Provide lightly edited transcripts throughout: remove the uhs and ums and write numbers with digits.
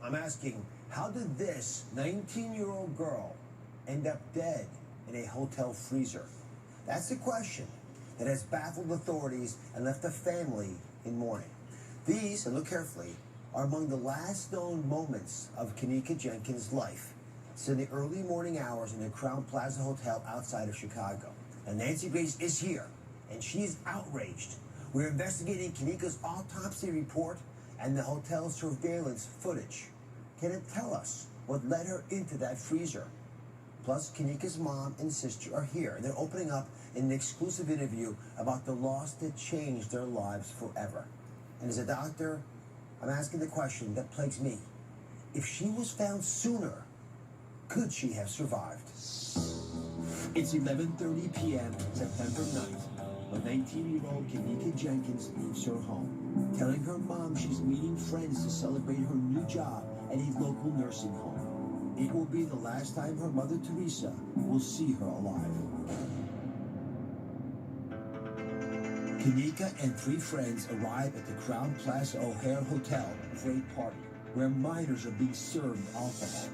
I'm asking, how did this 19-year-old girl end up dead in a hotel freezer? That's the question that has baffled authorities and left the family in mourning. These, and look carefully, are among the last known moments of Kenneka Jenkins' life. It's in the early morning hours in the Crown Plaza Hotel outside of Chicago. And Nancy Grace is here, and she is outraged. We're investigating Kenneka's autopsy report and the hotel's surveillance footage. Can it tell us what led her into that freezer? Plus, Kenneka's mom and sister are here, and they're opening up in an exclusive interview about the loss that changed their lives forever. And as a doctor, I'm asking the question that plagues me. If she was found sooner, could she have survived? It's 11:30 p.m. September 9th, when 19-year-old Kenneka Jenkins leaves her home, telling her mom she's meeting friends to celebrate her new job at a local nursing home. It will be the last time her mother, Teresa, will see her alive. Kenneka and 3 friends arrive at the Crown Plaza O'Hare Hotel for a party where minors are being served alcohol.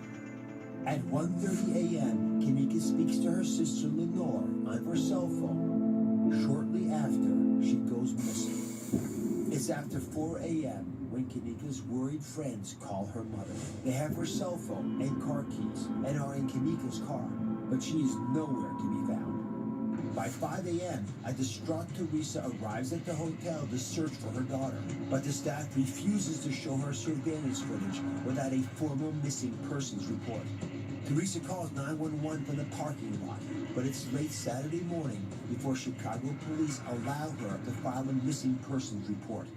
At 1:30 a.m., Kenneka speaks to her sister Lenore on her cell phone. Shortly after, she goes missing. It's after 4 a.m. when Kenneka's worried friends call her mother. They have her cell phone and car keys and are in Kenneka's car, but she is nowhere to be found. By 5 a.m., a distraught Teresa arrives at the hotel to search for her daughter, but the staff refuses to show her surveillance footage without a formal missing persons report. Teresa calls 911 from the parking lot, but it's late Saturday morning before Chicago police allow her to file a missing persons report.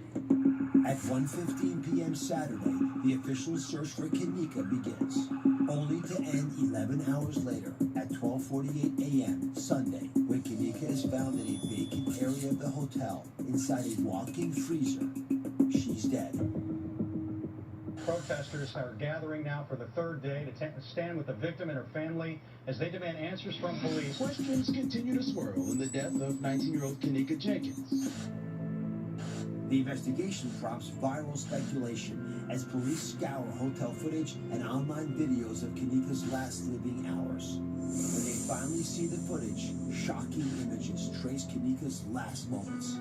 At 1:15 p.m. Saturday, the official search for Kenneka begins, only to end 11 hours later at 12:48 a.m. Sunday, when Kenneka is found in a vacant area of the hotel inside a walk-in freezer. She's dead. Protesters are gathering now for the 3rd day to stand with the victim and her family as they demand answers from police. Questions continue to swirl in the death of 19-year-old Kenneka Jenkins. The investigation prompts viral speculation as police scour hotel footage and online videos of Kenneka's last living hours. When they finally see the footage, shocking images trace Kenneka's last moments.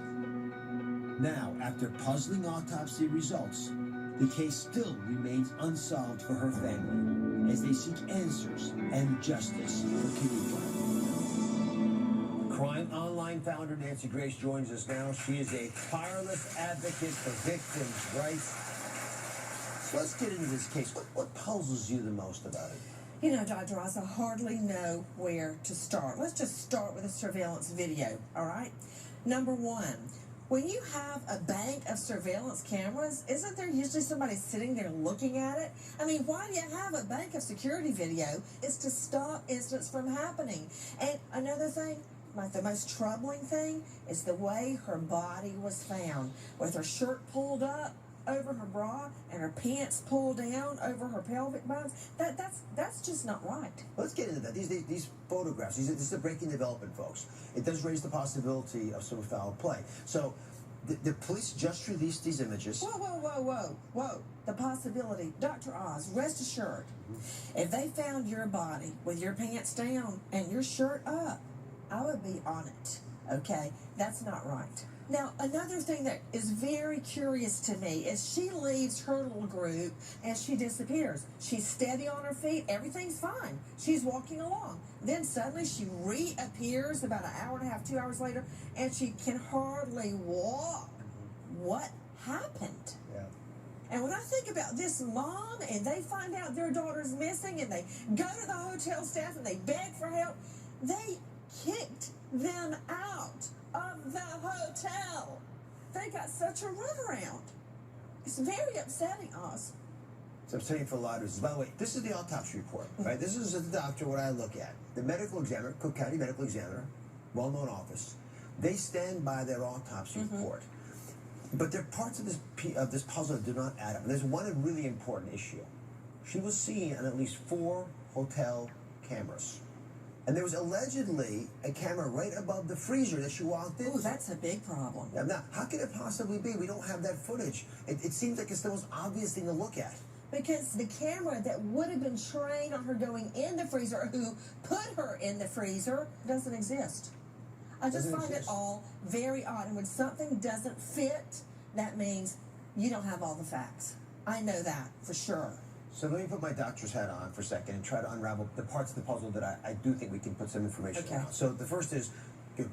Now, after puzzling autopsy results, the case still remains unsolved for her family as they seek answers and justice for Kenneka. Crime Online founder Nancy Grace joins us now. She is a tireless advocate for victims' rights. So let's get into this case. What puzzles you the most about it? You know, Dr. Oz, I hardly know where to start. Let's just start with a surveillance video, all right? Number 1, when you have a bank of surveillance cameras, isn't there usually somebody sitting there looking at it? I mean, why do you have a bank of security video? It's to stop incidents from happening. And another thing, the most troubling thing is the way her body was found, with her shirt pulled up over her bra and her pants pulled down over her pelvic bones. That's just not right. Let's get into that. These photographs, this is the breaking development, folks. It does raise the possibility of some foul play. So the police just released these images. Whoa. The possibility. Dr. Oz, rest assured, if they found your body with your pants down and your shirt up, I would be on it, okay? That's not right. Now, another thing that is very curious to me is she leaves her little group and she disappears. She's steady on her feet. Everything's fine. She's walking along. Then suddenly she reappears about an hour and a half, 2 hours later, and she can hardly walk. What happened? Yeah. And when I think about this mom and they find out their daughter's missing and they go to the hotel staff and they beg for help, they kicked them out of the hotel. They got such a runaround. It's very upsetting, Oz. It's upsetting for a lot of reasons. By the way, this is the autopsy report, right? This is the doctor, what I look at. The medical examiner, Cook County Medical Examiner, well-known office, they stand by their autopsy report. But there are parts of this puzzle that do not add up. And there's one really important issue. She was seen on at least 4 hotel cameras. And there was allegedly a camera right above the freezer that she walked into. Oh, that's a big problem. Now, how could it possibly be? We don't have that footage. It seems like it's the most obvious thing to look at. Because the camera that would have been trained on her going in the freezer, who put her in the freezer, doesn't exist. I just find it all very odd. And when something doesn't fit, that means you don't have all the facts. I know that for sure. So let me put my doctor's hat on for a second and try to unravel the parts of the puzzle that I do think we can put some information around. So the first is,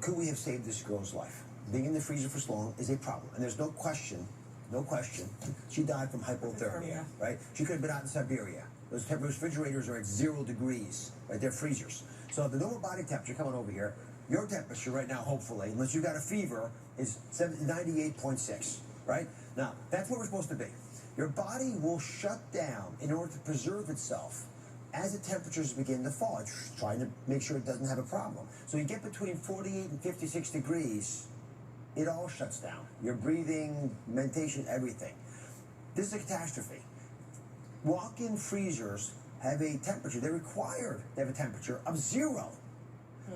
could we have saved this girl's life? Being in the freezer for so long is a problem. And there's no question, she died from hypothermia, right? She could have been out in Siberia. Those refrigerators are at 0 degrees, right? They're freezers. So the normal body temperature, coming over here, your temperature right now, hopefully, unless you got a fever, is 98.6, right? Now, that's where we're supposed to be. Your body will shut down in order to preserve itself as the temperatures begin to fall. It's trying to make sure it doesn't have a problem. So you get between 48 and 56 degrees, it all shuts down. Your breathing, mentation, everything. This is a catastrophe. Walk-in freezers have a temperature, they're required to have a temperature of 0.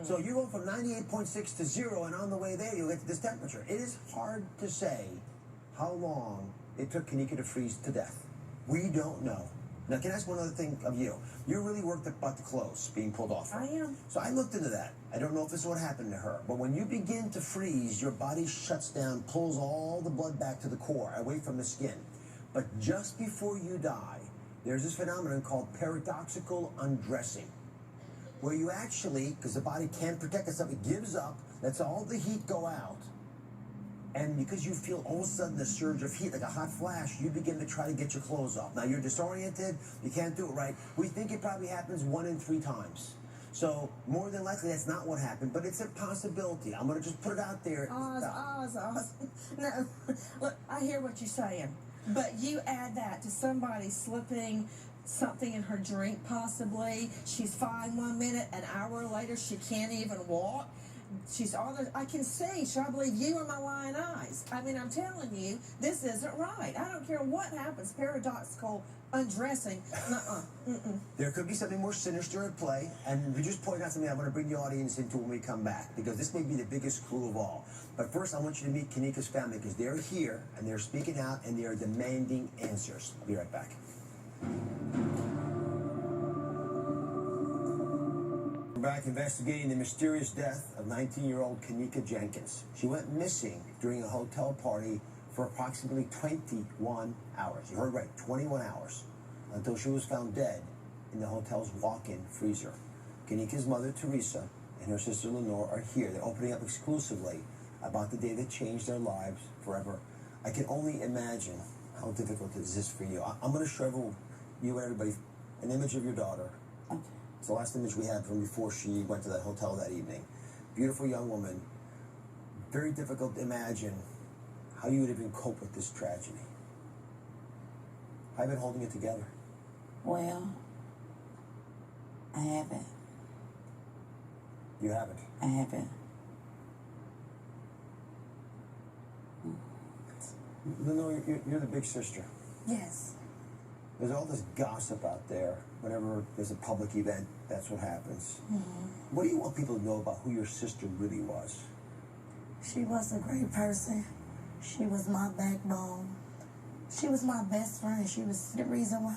So you go from 98.6 to 0, and on the way there, you'll get to this temperature. It is hard to say how long it took Kenneka to freeze to death. We don't know. Now, can I ask one other thing of you? You're really worried about the clothes being pulled off. I am. So I looked into that. I don't know if this is what happened to her, but when you begin to freeze, your body shuts down, pulls all the blood back to the core, away from the skin. But just before you die, there's this phenomenon called paradoxical undressing, where you actually, because the body can't protect itself, it gives up, lets all the heat go out, and because you feel all of a sudden a surge of heat, like a hot flash, you begin to try to get your clothes off. Now, you're disoriented, you can't do it right. We think it probably happens 1 in 3 times. So, more than likely, that's not what happened, but it's a possibility. I'm going to just put it out there. Oz. No, look, I hear what you're saying, but you add that to somebody slipping something in her drink, possibly. She's fine 1 minute, an hour later, she can't even walk. She's all there. I can see. Should I believe you or my lying eyes? I mean, I'm telling you, this isn't right. I don't care what happens. Paradoxical undressing. There could be something more sinister at play, and we just point out something I want to bring the audience into when we come back, because this may be the biggest clue of all. But first, I want you to meet Kenneka's family, because they're here, and they're speaking out, and they are demanding answers. I'll be right back. We're back investigating the mysterious death of 19-year-old Kenneka Jenkins. She went missing during a hotel party for approximately 21 hours. You heard right, 21 hours, until she was found dead in the hotel's walk-in freezer. Kenneka's mother, Teresa, and her sister, Lenore, are here. They're opening up exclusively about the day that changed their lives forever. I can only imagine how difficult this is for you. I'm going to show you and everybody an image of your daughter. Okay. It's the last image we had from before she went to that hotel that evening. Beautiful young woman. Very difficult to imagine how you would even cope with this tragedy. How have you been holding it together? Well, I haven't. You haven't? I haven't. Lenore, you're the big sister. Yes. There's all this gossip out there. Whenever there's a public event, that's what happens. Mm-hmm. What do you want people to know about who your sister really was? She was a great person. She was my backbone. She was my best friend. She was the reason why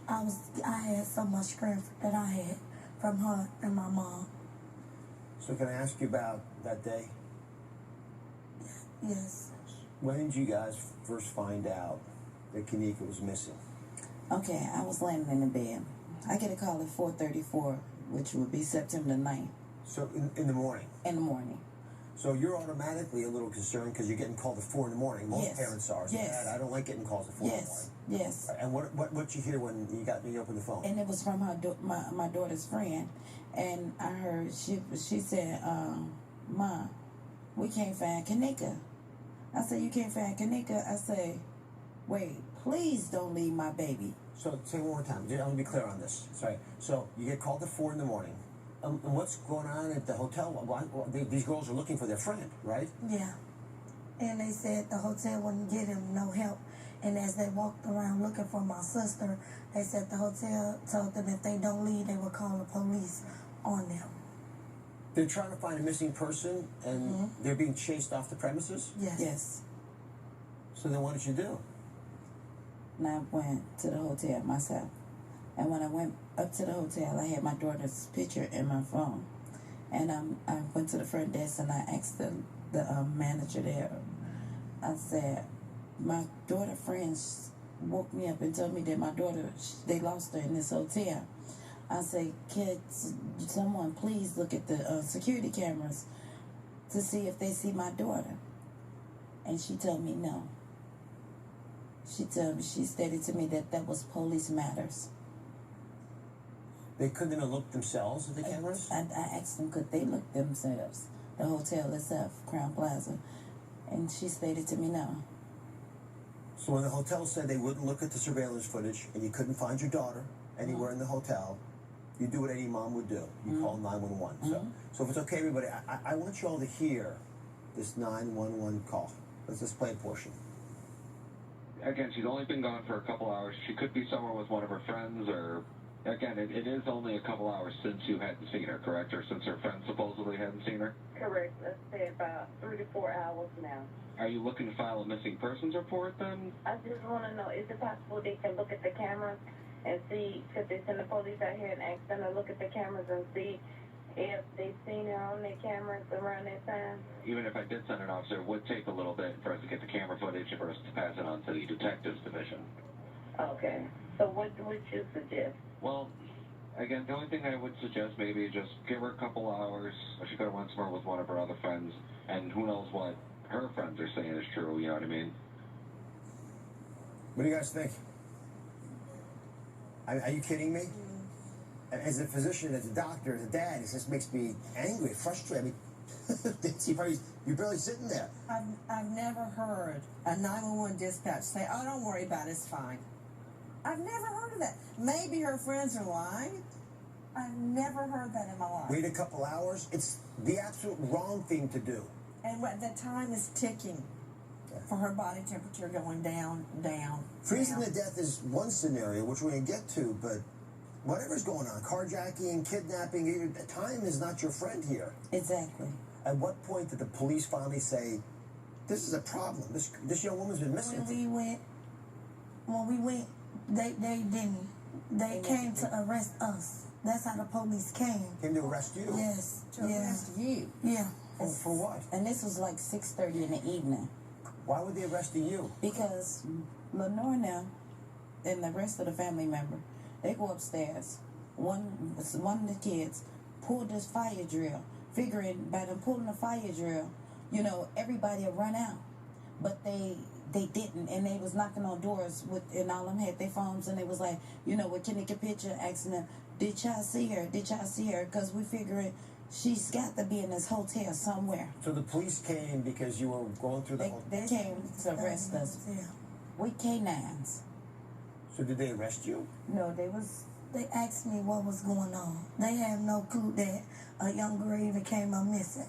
I had so much strength that I had from her and my mom. So can I ask you about that day? Yes. When did you guys first find out that Kenneka was missing? Okay, I was laying in the bed. I get a call at 4:34, which would be September 9th. So in the morning? In the morning. So you're automatically a little concerned because you're getting called at 4 in the morning. Most Yes. parents are. Yes. Dad, I don't like getting calls at 4 in the morning. Yes. And what you hear when you open the phone? And it was from my daughter's friend, and I heard she said, "Mom, we can't find Kenneka." I said, "You can't find Kenneka?" I say, "Wait, please don't leave my baby." So say it one more time. I want to be clear on this. Sorry. So you get called at 4 in the morning. And what's going on at the hotel? These girls are looking for their friend, right? Yeah. And they said the hotel wouldn't get him no help. And as they walked around looking for my sister, they said the hotel told them if they don't leave, they would call the police on them. They're trying to find a missing person, and they're being chased off the premises? Yes. Yes. So then what did you do? and I went to the hotel myself. And when I went up to the hotel, I had my daughter's picture in my phone. And I went to the front desk and I asked the manager there, I said, my daughter friends woke me up and told me that my daughter, they lost her in this hotel. I said, could someone please look at the security cameras to see if they see my daughter? And she told me no. She stated to me that was police matters. They couldn't even look themselves at the cameras? I asked them, could they look themselves? The hotel itself, Crown Plaza. And she stated to me no. So when the hotel said they wouldn't look at the surveillance footage and you couldn't find your daughter anywhere in the hotel, you do what any mom would do. You call 911. So if it's okay, everybody, I want you all to hear this 911 call. Let's just play a portion. Again, she's only been gone for a couple hours. She could be somewhere with one of her friends, or again, it is only a couple hours since you hadn't seen her, correct? Or since her friend supposedly hadn't seen her? Correct. Let's say about 3 to 4 hours now. Are you looking to file a missing persons report then? I just want to know, is it possible they can look at the cameras and see, could they send the police out here and ask them to look at the cameras and see if they've seen her on their cameras around that time? Even if I did send an officer, it would take a little bit for us to get the camera footage and for us to pass it on to the detectives division. Okay. So what would you suggest? Well, again, the only thing I would suggest maybe is just give her a couple hours. She could have went somewhere with one of her other friends, and who knows what her friends are saying is true, you know what I mean? What do you guys think? Are you kidding me? As a physician, as a doctor, as a dad, it just makes me angry, frustrated. I mean, you're barely sitting there. I've never heard a 911 dispatch say, oh, don't worry about it, it's fine. I've never heard of that. Maybe her friends are lying. I've never heard that in my life. Wait a couple hours. It's the absolute wrong thing to do. And the time is ticking for her body temperature going down, down. Freezing to death is one scenario, which we're going to get to, but whatever's going on, carjacking, kidnapping, time is not your friend here. Exactly. At what point did the police finally say, this is a problem? This young woman's been missing. When we went, they didn't. They came to arrest us. That's how the police came. Came to arrest you? Yes. To arrest you? Yeah. For what? And this was like 6:30 in the evening. Why would they arrest you? Because Lenore now and the rest of the family member, they go upstairs. One of the kids pulled this fire drill, figuring by them pulling the fire drill, you know, everybody will run out. But they didn't, and they was knocking on doors and all of them had their phones, and they was like, you know, with Kenneka picture, asking them, did y'all see her? Did y'all see her? Because we figuring she's got to be in this hotel somewhere. So the police came because you were going through the They came to arrest us. Yeah. With K9s. So did they arrest you? No, They asked me what was going on. They have no clue that a young girl even came up missing.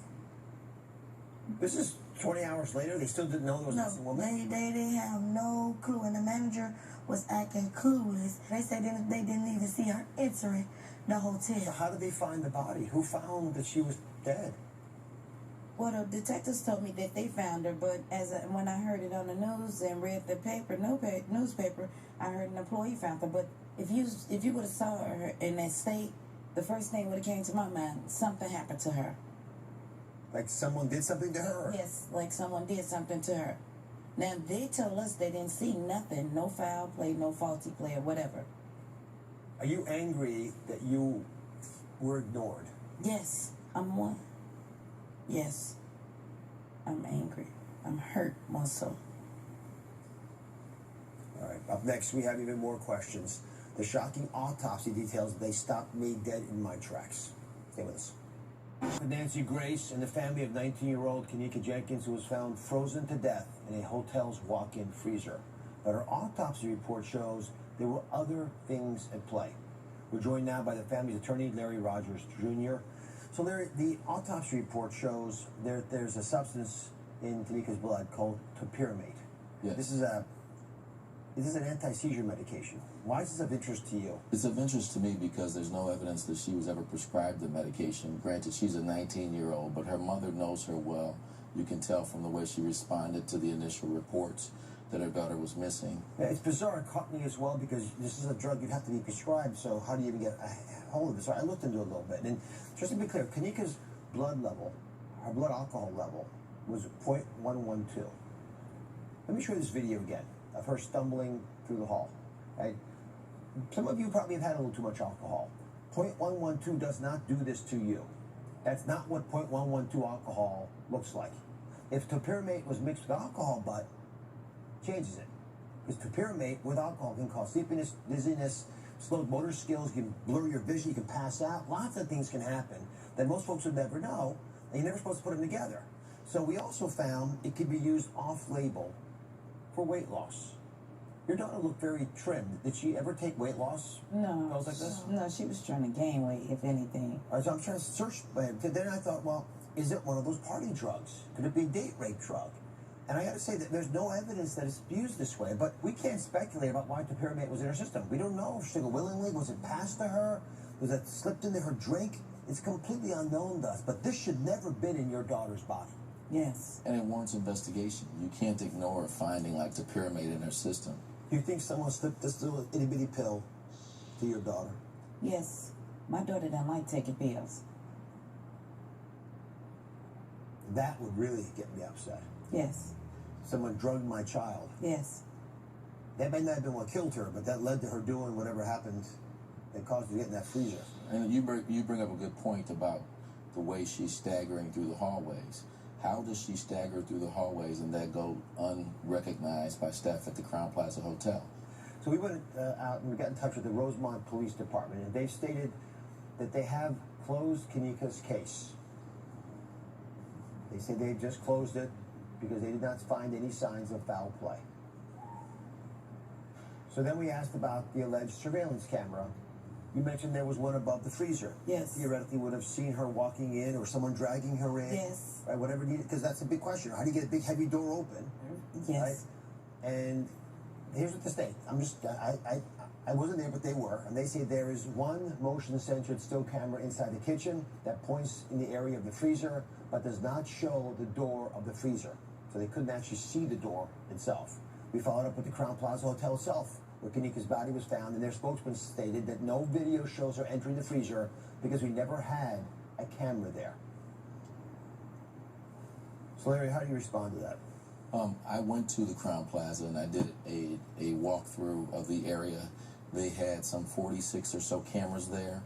This is 20 hours later. They still didn't know there was a missing woman? They didn't have no clue, and the manager was acting clueless. They said they didn't even see her entering the hotel. So how did they find the body? Who found that she was dead? Well, the detectives told me that they found her, but when I heard it on the news and read the newspaper, I heard an employee found her. But if you would have saw her in that state, the first thing would have came to my mind, something happened to her. Like someone did something to her? Yes, like someone did something to her. Now, they told us they didn't see nothing, no foul play, no faulty play, or whatever. Are you angry that you were ignored? Yes, I'm one. Yes, I'm angry. I'm hurt more so. All right, up next, we have even more questions. The shocking autopsy details, they stopped me dead in my tracks. Stay with us. Nancy Grace and the family of 19-year-old Kenneka Jenkins, who was found frozen to death in a hotel's walk-in freezer. But her autopsy report shows there were other things at play. We're joined now by the family's attorney, Larry Rogers Jr. So, Larry, the autopsy report shows there's a substance in Kenneka's blood called topiramate. Yes. This is an anti-seizure medication. Why is this of interest to you? It's of interest to me because there's no evidence that she was ever prescribed the medication. Granted, she's a 19-year-old, but her mother knows her well. You can tell from the way she responded to the initial reports. that her daughter was missing. Yeah, it's bizarre. It caught me as well because this is a drug you'd have to be prescribed, so how do you even get a hold of it? So I looked into it a little bit. And just to be clear, Kenneka's blood level, her blood alcohol level, was 0.112. Let me show you this video again of her stumbling through the hall. Right? Some of you probably have had a little too much alcohol. 0.112 does not do this to you. That's not what 0.112 alcohol looks like. If topiramate was mixed with alcohol, but changes it. Because topiramate with alcohol can cause sleepiness, dizziness, slow motor skills, can blur your vision, you can pass out. Lots of things can happen that most folks would never know, and you're never supposed to put them together. So we also found it could be used off-label for weight loss. Your daughter looked very trimmed. Did she ever take weight loss No. pills like this? No, she was trying to gain weight, if anything. All right, so I'm trying to search, but then I thought, well, is it one of those party drugs? Could it be a date rape drug? And I got to say that there's no evidence that it's used this way, but we can't speculate about why topiramate was in her system. We don't know if she took it willingly. Was it passed to her? Was it slipped into her drink? It's completely unknown to us, but this should never have been in your daughter's body. Yes. And it warrants investigation. You can't ignore a finding like topiramate in her system. Do you think someone slipped this little itty-bitty pill to your daughter? Yes. My daughter doesn't like taking pills. That would really get me upset. Yes. Someone drugged my child. Yes. That may not have been what killed her, but that led to her doing whatever happened that caused her to get in that freezer. And you bring up a good point about the way she's staggering through the hallways. How does she stagger through the hallways and that go unrecognized by staff at the Crown Plaza Hotel? So we went out and we got in touch with the Rosemont Police Department, and they've stated that they have closed Kenneka's case. They say they've just closed it because they did not find any signs of foul play. So then we asked about the alleged surveillance camera. You mentioned there was one above the freezer. Yes. Theoretically would have seen her walking in or someone dragging her in. Yes. Right, whatever needed, because that's a big question. How do you get a big, heavy door open? Yes. Right? And here's what the state. I wasn't there, but they were. And they say there is one motion-censored still camera inside the kitchen that points in the area of the freezer, but does not show the door of the freezer. So they couldn't actually see the door itself. We followed up with the Crown Plaza Hotel itself, where Kenneka's body was found, and their spokesman stated that no video shows her entering the freezer because we never had a camera there. So Larry, how do you respond to that? I went to the Crown Plaza and I did a walkthrough of the area. They had some 46 or so cameras there,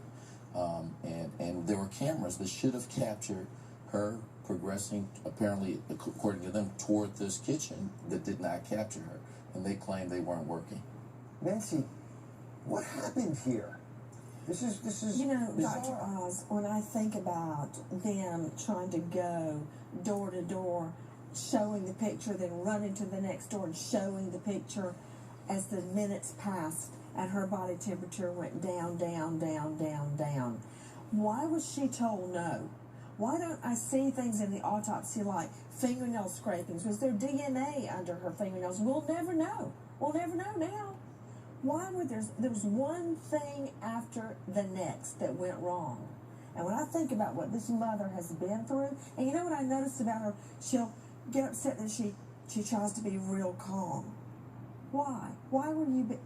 and there were cameras that should have captured her progressing, apparently, according to them, toward this kitchen that did not capture her, and they claimed they weren't working. Nancy, what happened here? This is You know, bizarre. Dr. Oz, when I think about them trying to go door to door, showing the picture, then running to the next door and showing the picture as the minutes passed and her body temperature went down, down, down, down, down. Why was she told no? Why don't I see things in the autopsy like fingernail scrapings? Was there DNA under her fingernails? We'll never know. We'll never know now. Why were there was one thing after the next that went wrong? And when I think about what this mother has been through, and you know what I noticed about her, she'll get upset that she tries to be real calm. Why? Why were you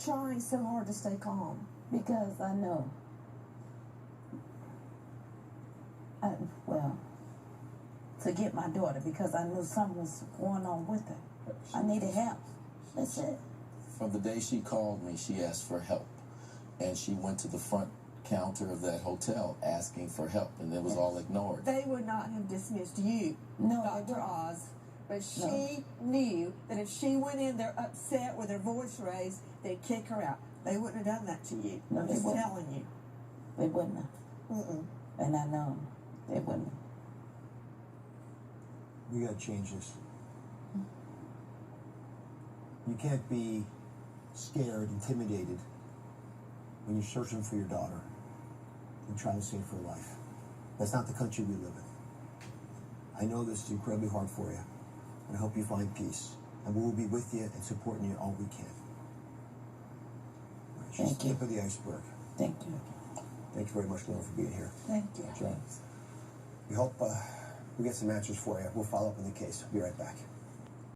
trying so hard to stay calm? Because I know. Well, to get my daughter, because I knew something was going on with her. I needed help. That's it. From the day she called me, she asked for help. And she went to the front counter of that hotel asking for help, and it was all ignored. They would not have dismissed you, No, Dr. Oz, but she knew that if she went in there upset with her voice raised, they'd kick her out. They wouldn't have done that to you. No, I'm they just wouldn't. telling you. They wouldn't have. And I know they wouldn't have. We gotta change this. You can't be scared, intimidated when you're searching for your daughter and trying to save her life. That's not the country we live in. I know this is incredibly hard for you, and I hope you find peace. And we will be with you and supporting you all we can. She's Thank the you. tip of the iceberg. Thank you. Thank you very much, Laura, for being here. Thank you. We hope we get some answers for you. We'll follow up on the case. We'll be right back.